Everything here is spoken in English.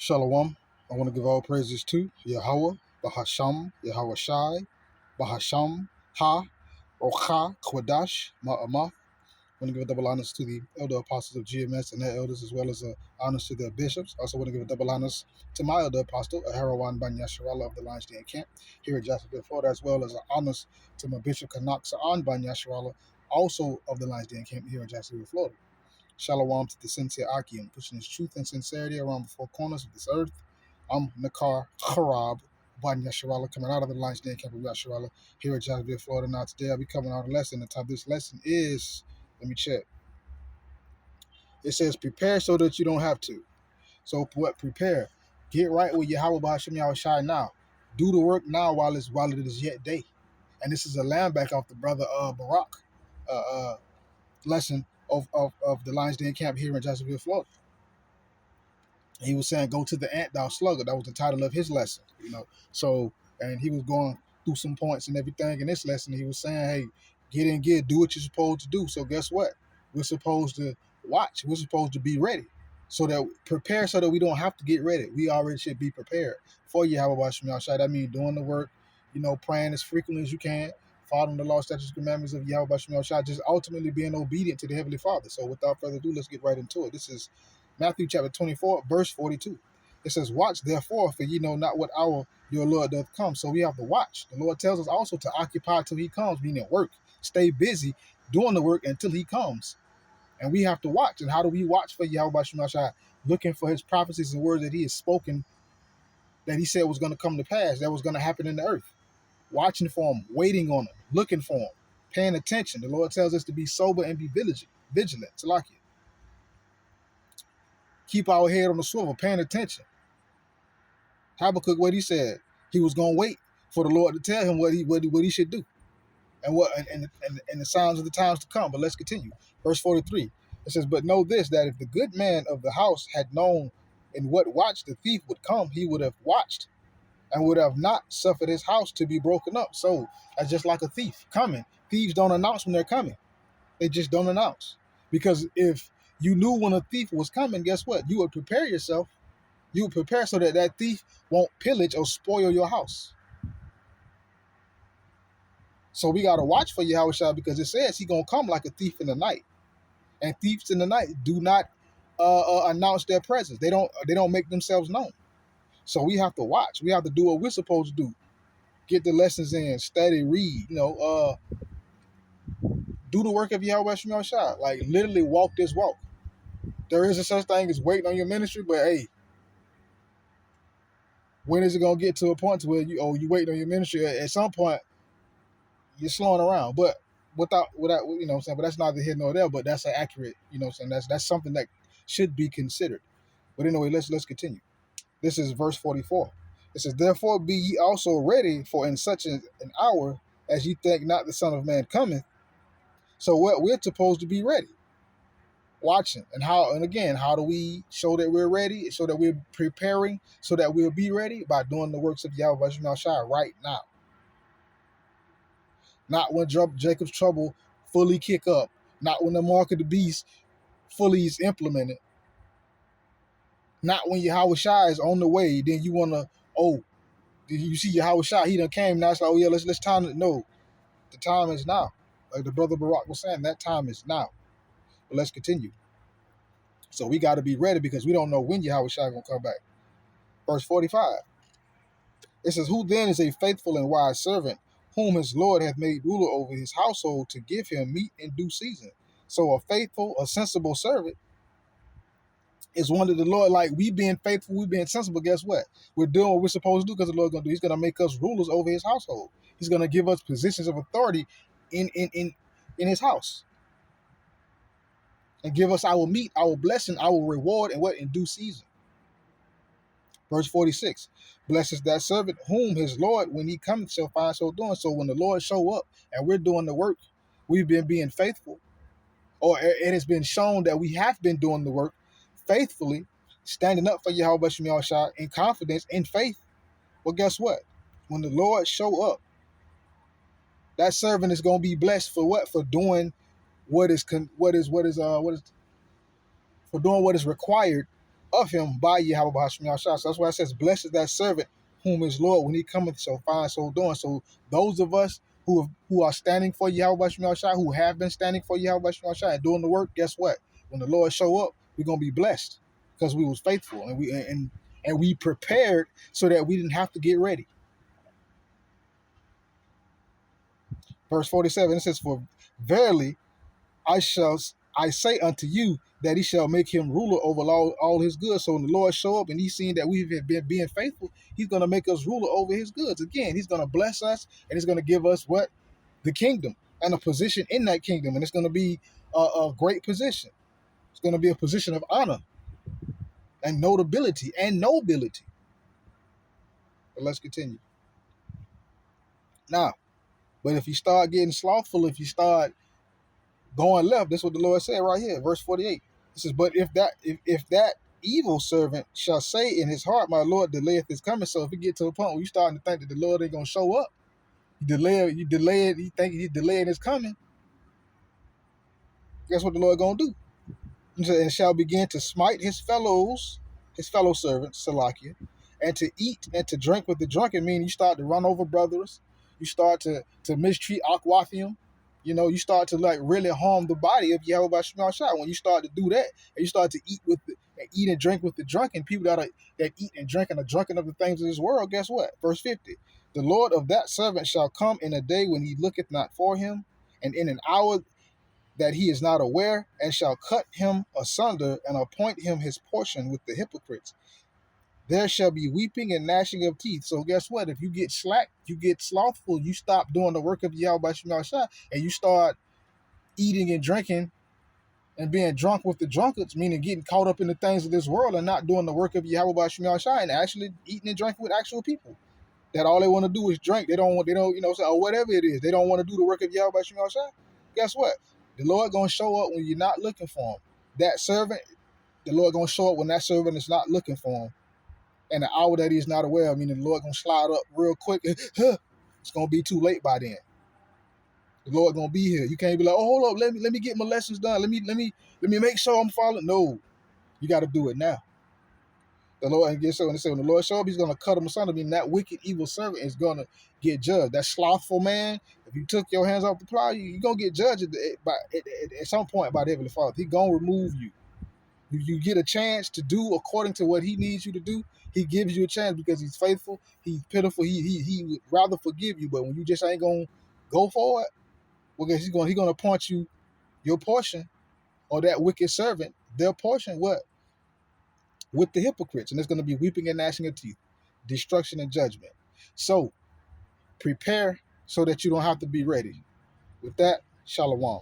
Shalom. I want to give all praises to Yahweh, Bahasham, Yahweh Shai, Bahasham, Ha, Rocha, Kwadash, Ma'amah. I want to give a double honors to the elder apostles of GMS and their elders, as well as honors to their bishops. I also want to give a double honors to my elder apostle, Aharawan Ban Yasharallah of the Lions Den Camp here in Jacksonville, Florida, as well as honors to my bishop, Kanak Sa'an Ban Yasharallah, also of the Lions Den Camp here in Jacksonville, Florida. Shalom to the sincere Akim, pushing his truth and sincerity around the four corners of this earth. I'm Nakar Harab Ban Yasharallah, coming out of the Lions Den Camp of Yasharallah here in Jacksonville, Florida. Now today I'll be coming out a lesson. The top of this lesson is, let me check. It says prepare so that you don't have to. So what? Prepare. Get right with Yahweh B'Hashem Yahweh Shai now. Do the work now while it is yet day. And this is a lamb back off the brother Barak lesson of the Lions Den Camp here in Jacksonville, Florida. He was saying, "Go to the ant, thou sluggard." That was the title of his lesson, So, and he was going through some points and everything in this lesson. He was saying, "Hey, get in gear, do what you're supposed to do." So, guess what? We're supposed to watch. We're supposed to be ready, so that prepare, so that we don't have to get ready. We already should be prepared for Yahweh B'Hashem Yahweh Shai. That means doing the work, praying as frequently as you can, following the law, statutes, commandments of Yahweh B'Hashem Yahweh Shai, just ultimately being obedient to the Heavenly Father. So, without further ado, let's get right into it. This is Matthew chapter 24, verse 42. It says, "Watch therefore, for ye know not what hour your Lord doth come." So we have to watch. The Lord tells us also to occupy till he comes, meaning work. Stay busy doing the work until he comes. And we have to watch. And how do we watch for Yahweh B'Hashem Shai? Looking for his prophecies and words that he has spoken, that he said was going to come to pass, that was going to happen in the earth. Watching for him, waiting on him, looking for him, paying attention. The Lord tells us to be sober and be vigilant. Salakia. Keep our head on the swivel, paying attention. Habakkuk, what he said, he was going to wait for the Lord to tell him what he should do, and the signs of the times to come. But let's continue. Verse 43. It says, "But know this, that if the good man of the house had known in what watch the thief would come, he would have watched and would have not suffered his house to be broken up." So that's just like a thief coming. Thieves don't announce when they're coming. They just don't announce. Because if you knew when a thief was coming, guess what? You would prepare yourself. You would prepare so that that thief won't pillage or spoil your house. So we got to watch for Yahweh Shai, because it says he's going to come like a thief in the night. And thieves in the night do not announce their presence. They don't make themselves known. So we have to watch. We have to do what we're supposed to do. Get the lessons in, study, read, do the work of Yahweh Shai. Like literally walk this walk. There is a such thing as waiting on your ministry, but hey, when is it gonna get to a point where you waiting on your ministry? At some point, you're slowing around, but without what I'm saying. But that's neither here nor there. But that's an accurate, I'm saying. That's something that should be considered. But anyway, let's continue. This is verse 44. It says, "Therefore be ye also ready, for in such an hour as ye think not the Son of Man cometh." So what we're supposed to be ready, watching. And again, how do we show that we're ready? So that we're preparing, so that we'll be ready by doing the works of Yahweh B'Hashem Shai right now. Not when Jacob's trouble fully kick up. Not when the mark of the beast fully is implemented. Not when Yahweh Shai is on the way. Then you want to, you see Yahweh Shai, he done came. Now it's like, let's time it. No, the time is now. Like the brother Barak was saying, that time is now. But let's continue. So we got to be ready, because we don't know when Yahweh Shai going to come back. Verse 45. It says, "Who then is a faithful and wise servant, whom his Lord hath made ruler over his household, to give him meat in due season?" So a faithful, a sensible servant is one that the Lord, like we being faithful, we being sensible, guess what? We're doing what we're supposed to do, because the Lord's going to do. He's going to make us rulers over his household. He's going to give us positions of authority in his house. And give us our meat, our blessing, our reward, and what? In due season. Verse 46, "Blessed is that servant whom his Lord, when he cometh, shall find so doing." So when the Lord show up and we're doing the work, we've been being faithful, or it has been shown that we have been doing the work faithfully, standing up for Yahweh B'Hashem Shai in confidence, in faith. Well, guess what? When the Lord show up, that servant is going to be blessed for what? For doing for doing what is required of him by Yahweh Bahasham Yahshua. So that's why it says, blessed is that servant whom his Lord, when he cometh, shall find so doing. So those of us who are standing for Yahweh Bahasham Yahshua, who have been standing for Yahweh Bahasham Yahshua and doing the work, guess what? When the Lord show up, we're gonna be blessed because we was faithful and we prepared so that we didn't have to get ready. Verse 47, it says, for verily I say unto you that he shall make him ruler over all his goods. So when the Lord show up and he's seen that we've been being faithful, he's going to make us ruler over his goods. Again, he's going to bless us and he's going to give us what? The kingdom and a position in that kingdom. And it's going to be a great position. It's going to be a position of honor and notability and nobility. But let's continue. Now, but if you start getting slothful, if you start going left, that's what the Lord said right here, verse 48. It says, but if that evil servant shall say in his heart, my Lord delayeth his coming. So if you get to a point where you starting to think that the Lord ain't gonna show up, you think he's delaying his coming, guess what the Lord gonna do? And shall begin to smite his fellow servants, Salakia, and to eat and to drink with the drunken, meaning you start to run over brothers, you start to mistreat Aquathium, you start to like really harm the body of Yahweh Shema Shah. When you start to do that, and you start to eat and drink with the drunken, people that eat and drink and are drunken of the things of this world, guess what? Verse 50, the Lord of that servant shall come in a day when he looketh not for him, and in an hour that he is not aware, and shall cut him asunder and appoint him his portion with the hypocrites. There shall be weeping and gnashing of teeth. So guess what? If you get slack, you get slothful, you stop doing the work of Yahweh Shema Shah, and you start eating and drinking and being drunk with the drunkards, meaning getting caught up in the things of this world and not doing the work of Yahweh Shema Shah and actually eating and drinking with actual people. That all they want to do is drink. They don't, or whatever it is. They don't want to do the work of Yahweh Shema Shah. Guess what? The Lord gonna show up when you're not looking for him. That servant, the Lord gonna show up when that servant is not looking for him. And the hour that he's not aware of, meaning the Lord gonna slide up real quick. It's gonna be too late by then. The Lord gonna be here. You can't be like, oh, hold up, let me get my lessons done. Let me make sure I'm following. No, you got to do it now. The Lord, and so when the Lord show up, he's gonna cut him asunder. I mean, that wicked, evil servant is gonna get judged. That slothful man, if you took your hands off the plow, you're gonna get judged at some point by the Heavenly Father. He's gonna remove you. You get a chance to do according to what he needs you to do. He gives you a chance because he's faithful. He's pitiful. He would rather forgive you. But when you just ain't gonna go for it, well, guess he's gonna appoint you your portion, or that wicked servant their portion. What? With the hypocrites, and it's going to be weeping and gnashing of teeth, destruction and judgment. So prepare so that you don't have to be ready. With that, shalom.